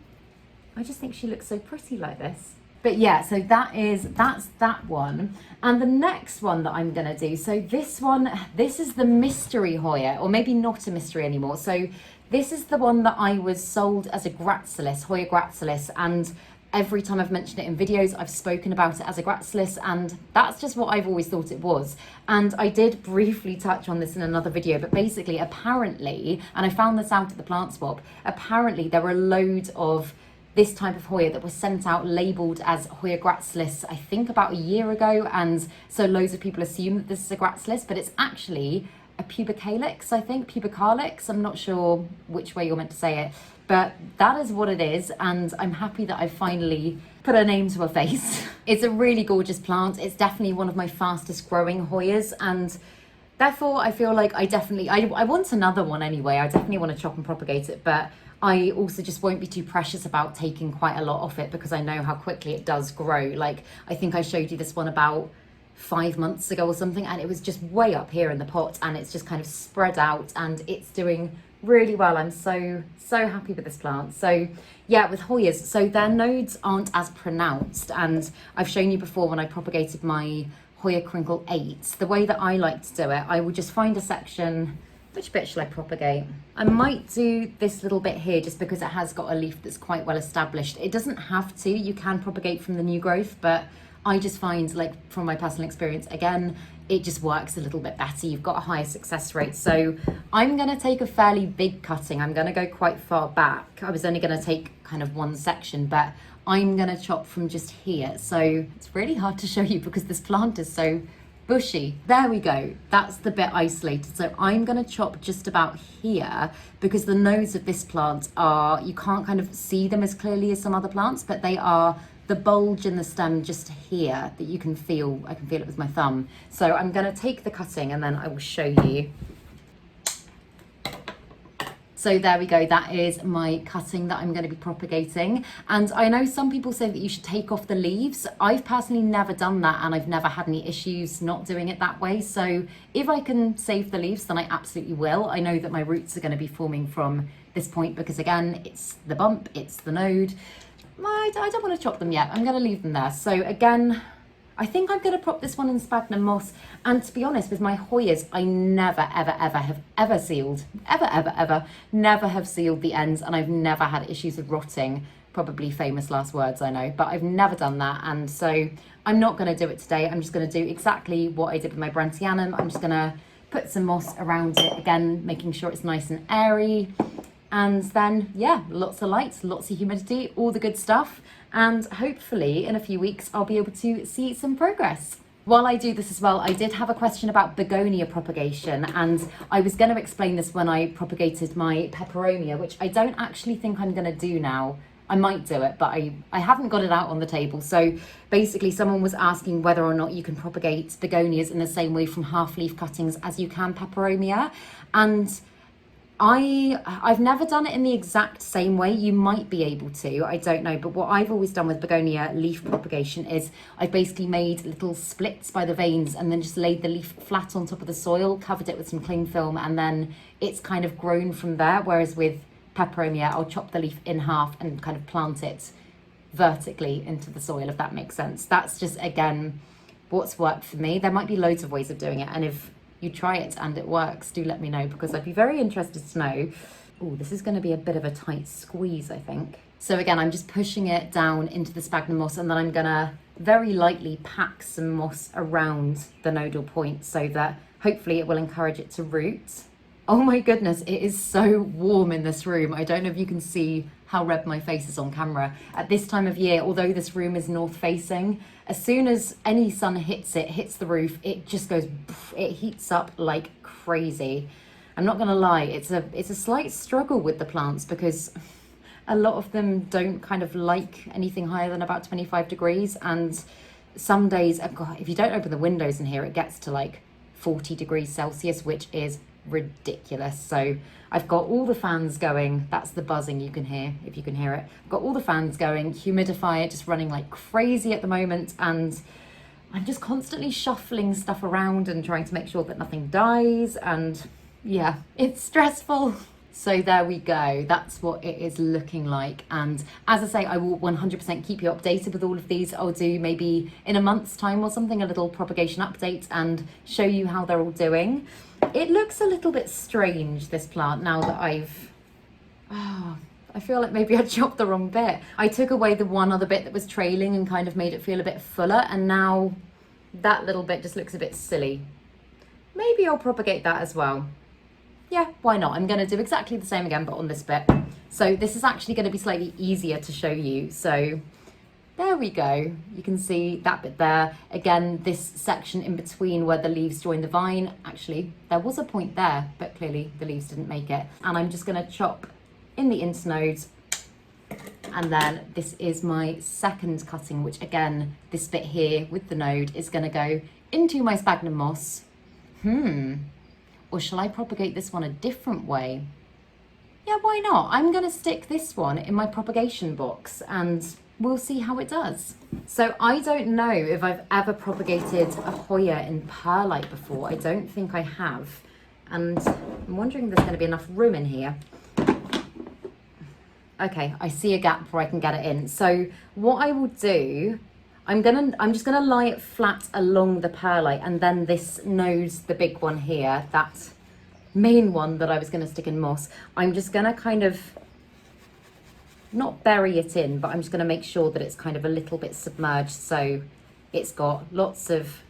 I just think she looks so pretty like this. But yeah, so that's that one. And the next one that I'm gonna do, so this is the mystery Hoya, or maybe not a mystery anymore. So this is the one that I was sold as a gracilis, Hoya gracilis, and every time I've mentioned it in videos, I've spoken about it as a gracilis, and that's just what I've always thought it was. And I did briefly touch on this in another video, but basically, apparently, and I found this out at the plant swap, apparently there were loads of this type of Hoya that was sent out labelled as Hoya gracilis, I think about a year ago, and so loads of people assume that this is a gracilis, but it's actually a pubicalyx, I think, pubicalyx, I'm not sure which way you're meant to say it, but that is what it is, and I'm happy that I finally put a name to a face. It's a really gorgeous plant. It's definitely one of my fastest growing Hoyas, and therefore I feel like I want another one anyway. I definitely want to chop and propagate it, but I also just won't be too precious about taking quite a lot off it, because I know how quickly it does grow. Like, I think I showed you this one about 5 months ago or something, and it was just way up here in the pot, and it's just kind of spread out, and it's doing really well. I'm so happy with this plant. So yeah, with Hoyas, so their nodes aren't as pronounced, and I've shown you before when I propagated my Hoya Crinkle 8, the way that I like to do it, I would just find a section. Which bit shall I propagate? I might do this little bit here just because it has got a leaf that's quite well established. It doesn't have to, you can propagate from the new growth, but I just find, like, from my personal experience, again, it just works a little bit better. You've got a higher success rate. So I'm gonna take a fairly big cutting. I'm gonna go quite far back. I was only gonna take kind of one section, but I'm gonna chop from just here. So it's really hard to show you because this plant is so bushy. There we go. That's the bit isolated. So I'm going to chop just about here, because the nodes of this plant are, you can't kind of see them as clearly as some other plants, but they are the bulge in the stem just here that you can feel. I can feel it with my thumb. So I'm going to take the cutting and then I will show you. So there we go, that is my cutting that I'm going to be propagating. And I know some people say that you should take off the leaves. I've personally never done that, and I've never had any issues not doing it that way. So if I can save the leaves, then I absolutely will. I know that my roots are going to be forming from this point because, again, it's the bump, it's the node. I don't want to chop them yet. I'm going to leave them there. So again, I think I'm going to prop this one in sphagnum moss. And to be honest, with my Hoyas, I never, ever, ever have ever sealed, never have sealed the ends, and I've never had issues with rotting. Probably famous last words, I know, but I've never done that. And so I'm not going to do it today. I'm just going to do exactly what I did with my Brandtianum. I'm just going to put some moss around it, again, making sure it's nice and airy. And then, yeah, lots of light, lots of humidity, all the good stuff. And hopefully in a few weeks, I'll be able to see some progress. While I do this as well, I did have a question about Begonia propagation, and I was going to explain this when I propagated my peperomia, which I don't actually think I'm going to do now. I might do it, but I haven't got it out on the table. So basically someone was asking whether or not you can propagate begonias in the same way from half leaf cuttings as you can peperomia. And I've never done it in the exact same way. You might be able to, I don't know. But what I've always done with begonia leaf propagation is I've basically made little splits by the veins and then just laid the leaf flat on top of the soil, covered it with some cling film, and then it's kind of grown from there. Whereas with peperomia, I'll chop the leaf in half and kind of plant it vertically into the soil, if that makes sense. That's just, again, what's worked for me. There might be loads of ways of doing it, and if you try it and it works, do let me know, because I'd be very interested to know. Oh, this is going to be a bit of a tight squeeze, I think. So again, I'm just pushing it down into the sphagnum moss, and then I'm going to very lightly pack some moss around the nodal point so that hopefully it will encourage it to root. Oh my goodness, it is so warm in this room. I don't know if you can see how red my face is on camera. At this time of year, although this room is north facing, as soon as any sun hits it, hits the roof, it just goes, it heats up like crazy. I'm not gonna lie, it's a slight struggle with the plants because a lot of them don't kind of like anything higher than about 25 degrees. And some days, God, if you don't open the windows in here, it gets to like 40 degrees Celsius, which is ridiculous. So I've got all the fans going. That's the buzzing you can hear, if you can hear it. I've got all the fans going, humidifier just running like crazy at the moment, and I'm just constantly shuffling stuff around and trying to make sure that nothing dies, and yeah, it's stressful. So there we go, that's what it is looking like. And as I say, I will 100% keep you updated with all of these. I'll do maybe in a month's time or something, a little propagation update and show you how they're all doing. It looks a little bit strange, this plant, now that I feel like maybe I chopped the wrong bit. I took away the one other bit that was trailing and kind of made it feel a bit fuller, and now that little bit just looks a bit silly. Maybe I'll propagate that as well. Yeah, why not? I'm going to do exactly the same again, but on this bit. So this is actually going to be slightly easier to show you. So there we go. You can see that bit there. Again, this section in between where the leaves join the vine. Actually, there was a point there, but clearly the leaves didn't make it. And I'm just going to chop in the internodes. And then this is my second cutting, which again, this bit here with the node is going to go into my sphagnum moss. Or shall I propagate this one a different way? Yeah, why not? I'm going to stick this one in my propagation box and we'll see how it does. So I don't know if I've ever propagated a Hoya in perlite before. I don't think I have. And I'm wondering if there's going to be enough room in here. Okay, I see a gap where I can get it in. So what I will do, I'm just gonna lie it flat along the perlite, and then this node, the big one here, that main one that I was gonna stick in moss, I'm just gonna kind of not bury it in, but I'm just gonna make sure that it's kind of a little bit submerged, so it's got lots of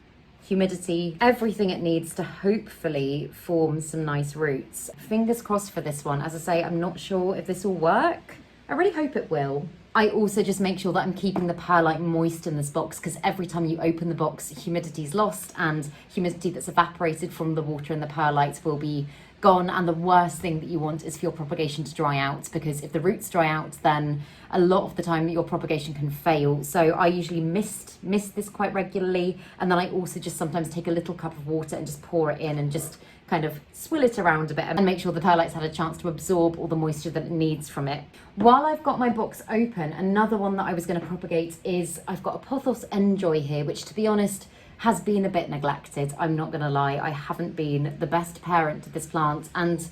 humidity, everything it needs to hopefully form some nice roots. Fingers crossed for this one. As I say, I'm not sure if this will work. I really hope it will. I also just make sure that I'm keeping the perlite moist in this box, because every time you open the box, humidity is lost, and humidity that's evaporated from the water in the perlite will be gone. And the worst thing that you want is for your propagation to dry out, because if the roots dry out, then a lot of the time your propagation can fail. So I usually mist this quite regularly, and then I also just sometimes take a little cup of water and just pour it in and just kind of swill it around a bit and make sure the perlite's had a chance to absorb all the moisture that it needs from it. While I've got my box open, another one that I was going to propagate is, I've got a Pothos Enjoy here, which to be honest has been a bit neglected. I'm not going to lie, I haven't been the best parent to this plant, and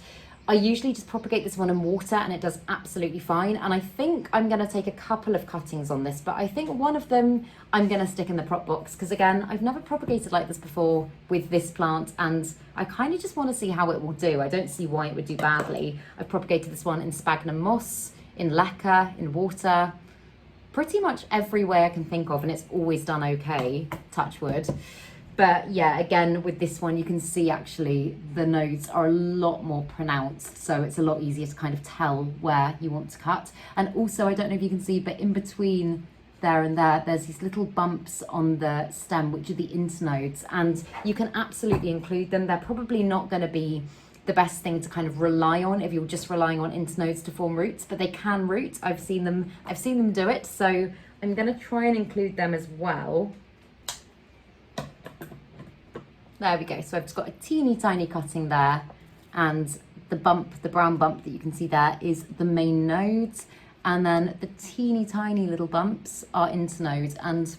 I usually just propagate this one in water and it does absolutely fine. And I think I'm going to take a couple of cuttings on this, but I think one of them I'm going to stick in the prop box because, again, I've never propagated like this before with this plant and I kind of just want to see how it will do. I don't see why it would do badly. I've propagated this one in sphagnum moss, in LECA, in water, pretty much every way I can think of, and it's always done okay, touch wood. But yeah, again, with this one, you can see actually the nodes are a lot more pronounced. So it's a lot easier to kind of tell where you want to cut. And also, I don't know if you can see, but in between there and there, there's these little bumps on the stem, which are the internodes. And you can absolutely include them. They're probably not going to be the best thing to kind of rely on if you're just relying on internodes to form roots, but they can root. I've seen them do it. So I'm going to try and include them as well. There we go. So I've just got a teeny tiny cutting there, and the bump, the brown bump that you can see there is the main nodes, and then the teeny tiny little bumps are internodes, and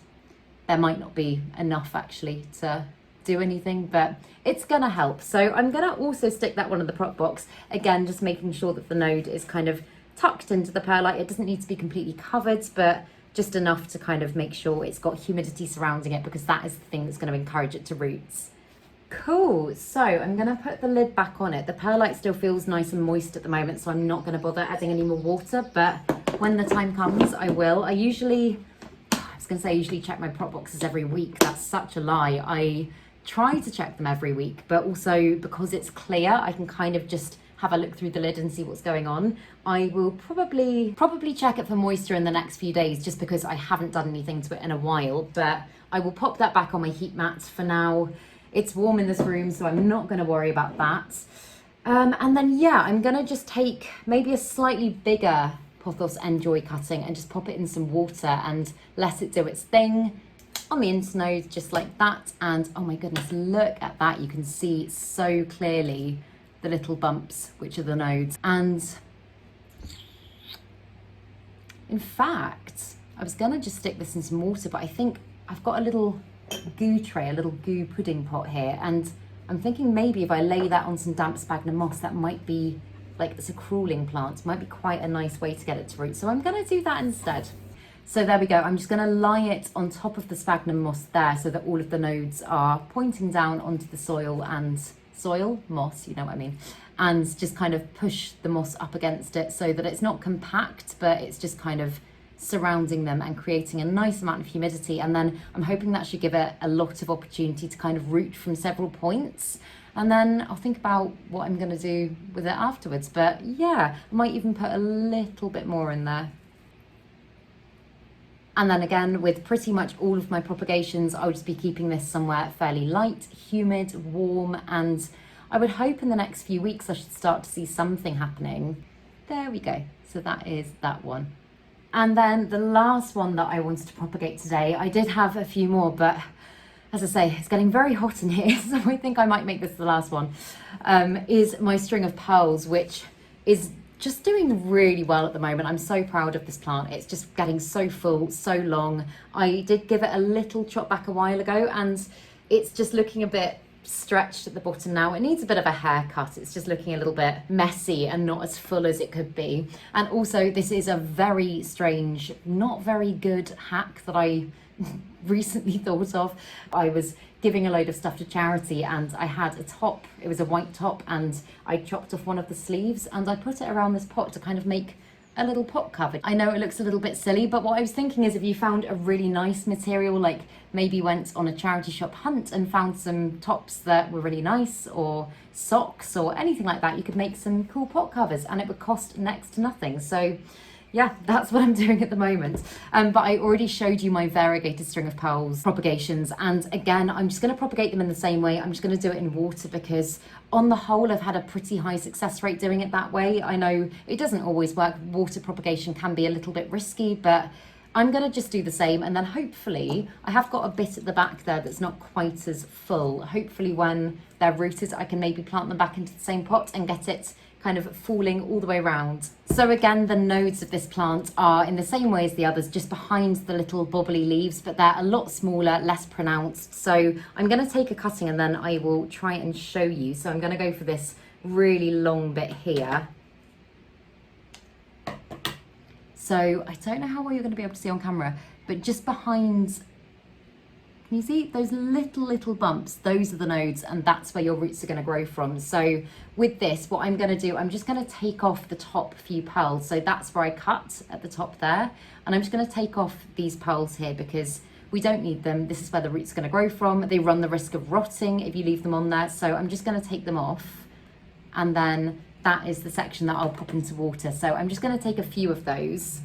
there might not be enough actually to do anything, but it's gonna help. So I'm gonna also stick that one in the prop box, again just making sure that the node is kind of tucked into the perlite. It doesn't need to be completely covered, but just enough to kind of make sure it's got humidity surrounding it, because that is the thing that's going to encourage it to roots. Cool, so I'm going to put the lid back on it. The perlite still feels nice and moist at the moment, so I'm not going to bother adding any more water, but when the time comes, I will. I usually check my prop boxes every week. That's such a lie. I try to check them every week, but also because it's clear, I can kind of just have a look through the lid and see what's going on. I will probably check it for moisture in the next few days, just because I haven't done anything to it in a while, but I will pop that back on my heat mat for now. It's warm in this room, so I'm not going to worry about that. And then, yeah, I'm going to just take maybe a slightly bigger Pothos Enjoy cutting and just pop it in some water and let it do its thing on the internode, just like that. And oh my goodness, look at that. You can see so clearly the little bumps, which are the nodes. And in fact, I was going to just stick this in some water, but I think I've got a little goo tray, a little goo pudding pot here, and I'm thinking maybe if I lay that on some damp sphagnum moss, that might be, like, it's a crawling plant, might be quite a nice way to get it to root. So I'm going to do that instead. So there we go. I'm just going to lie it on top of the sphagnum moss there, so that all of the nodes are pointing down onto the soil, and moss, you know what I mean, and just kind of push the moss up against it so that it's not compact, but it's just kind of surrounding them and creating a nice amount of humidity. And then I'm hoping that should give it a lot of opportunity to kind of root from several points, and then I'll think about what I'm going to do with it afterwards. But yeah, I might even put a little bit more in there. And then again, with pretty much all of my propagations, I'll just be keeping this somewhere fairly light, humid, warm, and I would hope in the next few weeks I should start to see something happening. There we go. So that is that one. And then the last one that I wanted to propagate today, I did have a few more, but as I say, it's getting very hot in here, so I think I might make this the last one, is my string of pearls, which is just doing really well at the moment. I'm so proud of this plant. It's just getting so full, so long. I did give it a little chop back a while ago, and it's just looking a bit stretched at the bottom now. It needs a bit of a haircut. It's just looking a little bit messy and not as full as it could be. And also, this is a very strange, not very good hack that I recently thought of. I was giving a load of stuff to charity, and I had a top, it was a white top, and I chopped off one of the sleeves and I put it around this pot to kind of make a little pot cover. I know it looks a little bit silly, but what I was thinking is if you found a really nice material, like maybe went on a charity shop hunt and found some tops that were really nice, or socks or anything like that, you could make some cool pot covers and it would cost next to nothing. So yeah, that's what I'm doing at the moment. But I already showed you my variegated string of pearls propagations. And again, I'm just going to propagate them in the same way. I'm just going to do it in water because on the whole, I've had a pretty high success rate doing it that way. I know it doesn't always work. Water propagation can be a little bit risky, but I'm going to just do the same. And then hopefully I have got a bit at the back there that's not quite as full. Hopefully when they're rooted, I can maybe plant them back into the same pot and get it kind of falling all the way around. So again, the nodes of this plant are in the same way as the others, just behind the little bobbly leaves, but they're a lot smaller, less pronounced. So I'm going to take a cutting and then I will try and show you. So I'm going to go for this really long bit here. So I don't know how well you're going to be able to see on camera, but just behind, can you see those little bumps? Those are the nodes, and that's where your roots are going to grow from. So with this, what I'm going to do, I'm just going to take off the top few pearls. So that's where I cut at the top there. And I'm just going to take off these pearls here because we don't need them. This is where the roots are going to grow from. They run the risk of rotting if you leave them on there. So I'm just going to take them off. And then that is the section that I'll pop into water. So I'm just going to take a few of those.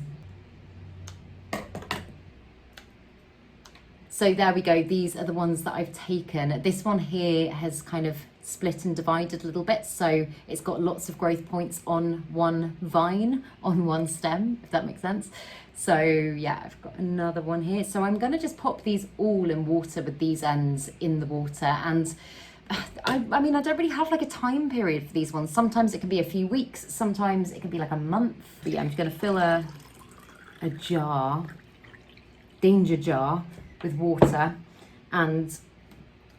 So there we go, these are the ones that I've taken. This one here has kind of split and divided a little bit, so it's got lots of growth points on one vine, on one stem, if that makes sense. So yeah, I've got another one here. So I'm gonna just pop these all in water with these ends in the water. And I mean, I don't really have like a time period for these ones. Sometimes it can be a few weeks, sometimes it can be like a month. But yeah, I'm just gonna fill a jar, danger jar, with water, and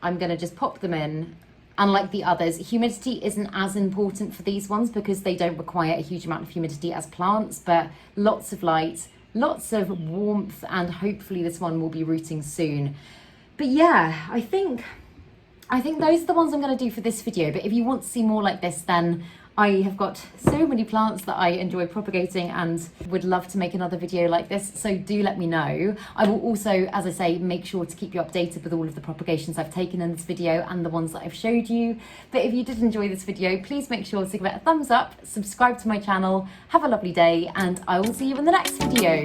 I'm going to just pop them in. Unlike the others, humidity isn't as important for these ones because they don't require a huge amount of humidity as plants, but lots of light, lots of warmth, and hopefully this one will be rooting soon. But yeah, I think those are the ones I'm going to do for this video. But if you want to see more like this, then I have got so many plants that I enjoy propagating and would love to make another video like this, so do let me know. I will also, as I say, make sure to keep you updated with all of the propagations I've taken in this video and the ones that I've showed you. But if you did enjoy this video, please make sure to give it a thumbs up, subscribe to my channel, have a lovely day, and I will see you in the next video.